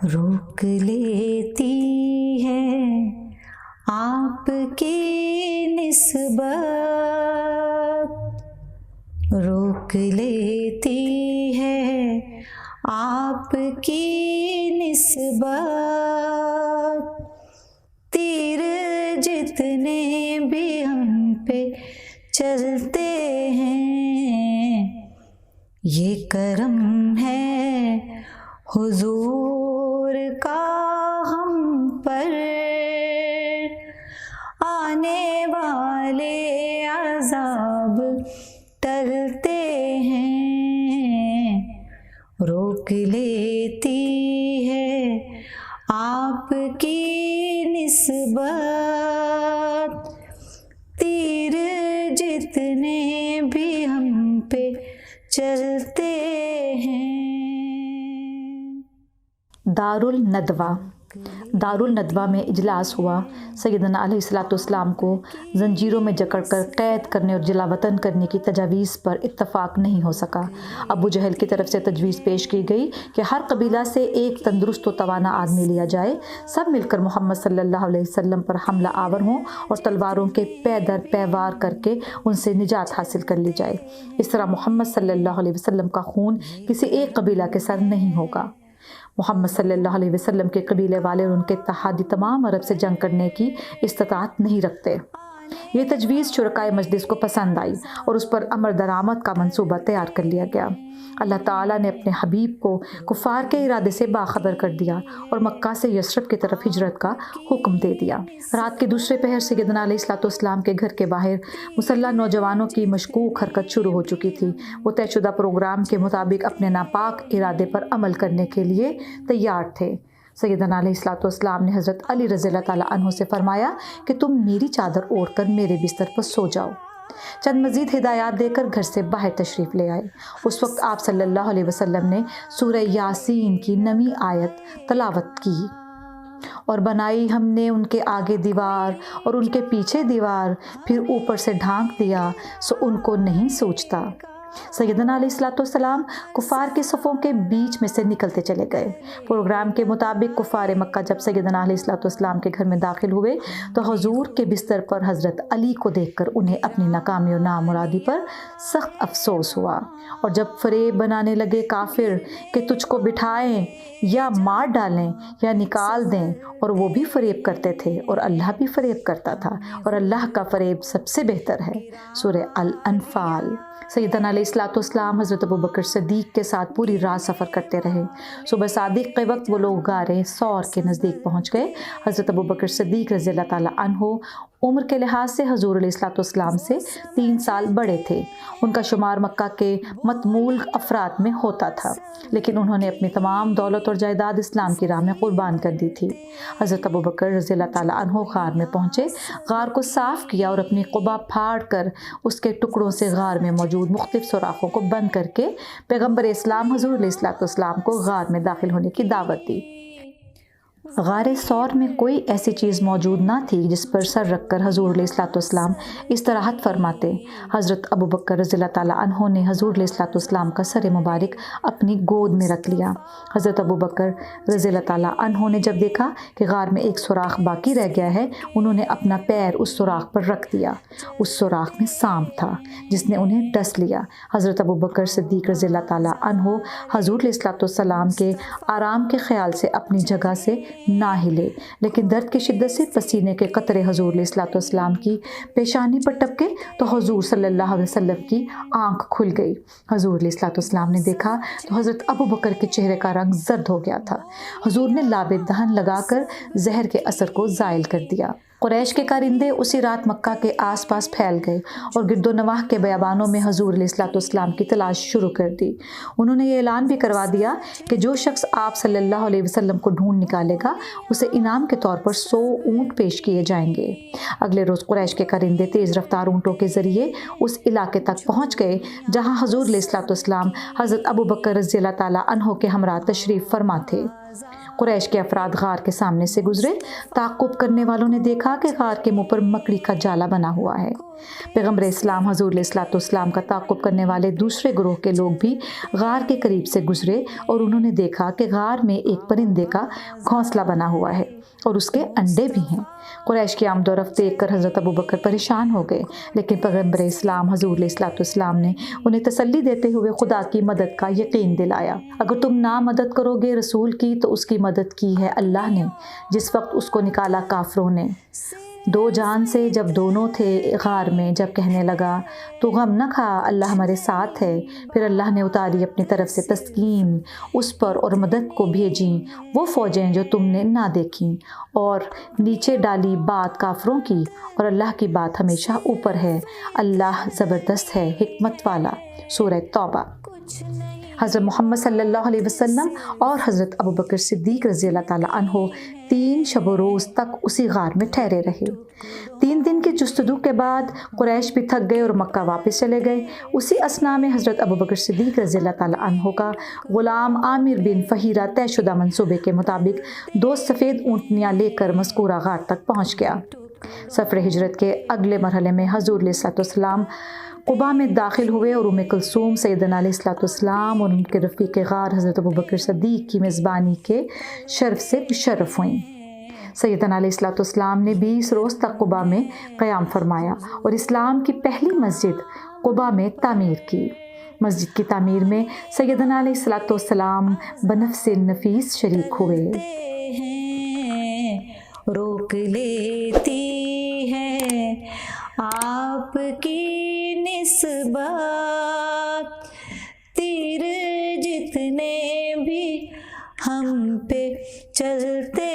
روک لیتی ہے آپ کی نسبت، روک لیتی ہے آپ کی نسبت، تیر جتنے بھی ہم پہ چلتے ہیں، یہ کرم ہے حضور کا ہم پر، آنے والے عذاب ٹلتے ہیں، روک لیتی ہے آپ کی نسبت، تیر جتنے بھی ہم پہ چلتے ہیں۔ دارالندوہ میں اجلاس ہوا۔ سیدنا علیہ الصلوۃ والسلام کو زنجیروں میں جکڑ کر قید کرنے اور جلا وطن کرنے کی تجاویز پر اتفاق نہیں ہو سکا۔ ابو جہل کی طرف سے تجویز پیش کی گئی کہ ہر قبیلہ سے ایک تندرست و توانا آدمی لیا جائے، سب مل کر محمد صلی اللہ علیہ وسلم پر حملہ آور ہوں اور تلواروں کے پے در پے وار کر کے ان سے نجات حاصل کر لی جائے۔ اس طرح محمد صلی اللہ علیہ وسلم کا خون کسی ایک قبیلہ کے سر نہیں ہوگا۔ محمد صلی اللہ علیہ وسلم کے قبیلے والے اور ان کے اتحادی تمام عرب سے جنگ کرنے کی استطاعت نہیں رکھتے۔ یہ تجویز شرکائے مجلس کو پسند آئی اور اس پر عمر درآمد کا منصوبہ تیار کر لیا گیا۔ اللہ تعالیٰ نے اپنے حبیب کو کفار کے ارادے سے باخبر کر دیا اور مکہ سے یثرب کی طرف ہجرت کا حکم دے دیا۔ رات کے دوسرے پہر سیدنا علیہ الصلوۃ والسلام کے گھر کے باہر مسلح نوجوانوں کی مشکوک حرکت شروع ہو چکی تھی۔ وہ طے شدہ پروگرام کے مطابق اپنے ناپاک ارادے پر عمل کرنے کے لیے تیار تھے۔ سیدنا علیہ الصلوۃ والسلام نے حضرت علی رضی اللہ تعالیٰ عنہ سے فرمایا کہ تم میری چادر اوڑھ کر میرے بستر پر سو جاؤ۔ چند مزید ہدایات دے کر گھر سے باہر تشریف لے آئے۔ اس وقت آپ صلی اللہ علیہ وسلم نے سورہ یاسین کی 9ویں آیت تلاوت کی، اور بنائی ہم نے ان کے آگے دیوار اور ان کے پیچھے دیوار، پھر اوپر سے ڈھانک دیا سو ان کو نہیں سوچتا۔ سیدنا علیہ الصلوۃ والسلام کفار کے صفوں کے بیچ میں سے نکلتے چلے گئے۔ پروگرام کے مطابق کفار مکہ جب سیدنا علیہ الصلوۃ والسلام کے گھر میں داخل ہوئے تو حضور کے بستر پر حضرت علی کو دیکھ کر انہیں اپنی ناکامی اور نامرادی پر سخت افسوس ہوا، اور جب فریب بنانے لگے کافر کہ تجھ کو بٹھائیں یا مار ڈالیں یا نکال دیں، اور وہ بھی فریب کرتے تھے اور اللہ بھی فریب کرتا تھا، اور اللہ کا فریب سب سے بہتر ہے۔ سورہ الانفال۔ سیدنا علیہ الصلوۃ والسلام حضرت ابوبکر صدیق کے ساتھ پوری رات سفر کرتے رہے۔ صبح صادق کے وقت وہ لوگ غارِ ثور کے نزدیک پہنچ گئے۔ حضرت ابوبکر صدیق رضی اللہ تعالیٰ عنہ عمر کے لحاظ سے حضور علیہ الصلوۃ والسلام سے 3 سال بڑے تھے۔ ان کا شمار مکہ کے متمول افراد میں ہوتا تھا، لیکن انہوں نے اپنی تمام دولت اور جائیداد اسلام کی راہ میں قربان کر دی تھی۔ حضرت ابوبکر رضی اللہ تعالیٰ عنہ غار میں پہنچے، غار کو صاف کیا اور اپنی قبا پھاڑ کر اس کے ٹکڑوں سے غار میں موجود مختلف سوراخوں کو بند کر کے پیغمبر اسلام حضور علیہ الصلوۃ والسلام کو غار میں داخل ہونے کی دعوت دی۔ غار ثور میں کوئی ایسی چیز موجود نہ تھی جس پر سر رکھ کر حضور علیہ الصلوۃ والسلام استراحت فرماتے۔ حضرت ابوبکر رضی اللہ تعالیٰ عنہ نے حضور علیہ الصلوۃ والسلام کا سر مبارک اپنی گود میں رکھ لیا۔ حضرت ابوبکر رضی اللہ تعالیٰ عنہ نے جب دیکھا کہ غار میں ایک سوراخ باقی رہ گیا ہے، انہوں نے اپنا پیر اس سوراخ پر رکھ دیا۔ اس سوراخ میں سانپ تھا جس نے انہیں ڈس لیا۔ حضرت ابوبکر صدیق رضی اللہ تعالیٰ عنہ حضور علیہ الصلوۃ والسلام کے آرام کے خیال سے اپنی جگہ سے نہ ہلے، لیکن درد کی شدت سے پسینے کے قطرے حضور علیہ الصلوۃ والسلام کی پیشانی پر ٹپکے تو حضور صلی اللہ علیہ وسلم کی آنکھ کھل گئی۔ حضور علیہ الصلوۃ والسلام نے دیکھا تو حضرت ابوبکر کے چہرے کا رنگ زرد ہو گیا تھا۔ حضور نے لاب دہن لگا کر زہر کے اثر کو زائل کر دیا۔ قریش کے کارندے اسی رات مکہ کے آس پاس پھیل گئے اور گرد و نواح کے بیابانوں میں حضور علیہ الصلوۃ والسلام کی تلاش شروع کر دی۔ انہوں نے یہ اعلان بھی کروا دیا کہ جو شخص آپ صلی اللہ علیہ وسلم کو ڈھونڈ نکالے گا اسے انعام کے طور پر 100 اونٹ پیش کیے جائیں گے۔ اگلے روز قریش کے کارندے تیز رفتار اونٹوں کے ذریعے اس علاقے تک پہنچ گئے جہاں حضور علیہ الصلوۃ والسلام حضرت ابوبکر رضی اللہ تعالیٰ عنہ کے ہمراہ تشریف فرما تھے۔ قریش کے افراد غار کے سامنے سے گزرے۔ تعقب کرنے والوں نے دیکھا کہ غار کے منہ پر مکڑی کا جالا بنا ہوا ہے۔ پیغمبر اسلام حضور علیہ الصلوۃ والسلام کا تعقب کرنے والے دوسرے گروہ کے لوگ بھی غار کے قریب سے گزرے اور انہوں نے دیکھا کہ غار میں ایک پرندے کا گھونسلہ بنا ہوا ہے اور اس کے انڈے بھی ہیں۔ قریش کی آمد و رفت دیکھ کر حضرت ابوبکر پریشان ہو گئے، لیکن پیغمبر اسلام حضور علیہ الصلوۃ والسلام نے انہیں تسلی دیتے ہوئے خدا کی مدد کا یقین دلایا۔ اگر تم نہ مدد کرو گے رسول کی تو اس کی مدد کی ہے اللہ نے، جس وقت اس کو نکالا کافروں نے دو جان سے، جب دونوں تھے غار میں، جب کہنے لگا تو غم نہ کھا، اللہ ہمارے ساتھ ہے۔ پھر اللہ نے اتاری اپنی طرف سے تسکین اس پر اور مدد کو بھیجیں وہ فوجیں جو تم نے نہ دیکھیں، اور نیچے ڈالی بات کافروں کی، اور اللہ کی بات ہمیشہ اوپر ہے، اللہ زبردست ہے، حکمت والا۔ سورہ توبہ۔ حضرت محمد صلی اللہ علیہ وسلم اور حضرت ابوبکر صدیق رضی اللہ تعالیٰ عنہ 3 شب و روز تک اسی غار میں ٹھہرے رہے۔ 3 دن کی جستجو کے بعد قریش بھی تھک گئے اور مکہ واپس چلے گئے۔ اسی اثنا میں حضرت ابوبکر صدیق رضی اللہ تعالیٰ عنہ کا غلام عامر بن فہیرہ طے شدہ منصوبے کے مطابق 2 سفید اونٹنیاں لے کر مذکورہ غار تک پہنچ گیا۔ سفر ہجرت کے اگلے مرحلے میں حضور علیہ الصلوۃ والسلام قباء میں داخل ہوئے اور کلثوم سیدنا علیہ الصلوۃ والسلام اور ان کے رفیق غار حضرت ابوبکر صدیق کی میزبانی کے شرف سے مشرف ہوئیں۔ سیدنا علیہ الصلوۃ والسلام نے 20 روز تک قباء میں قیام فرمایا اور اسلام کی پہلی مسجد قباء میں تعمیر کی۔ مسجد کی تعمیر میں سیدنا علیہ الصلوۃ والسلام بنفس نفیس شریک ہوئے۔ روک لیتی ہے آپ کی نسبت، تیر جتنے بھی ہم پہ چلتے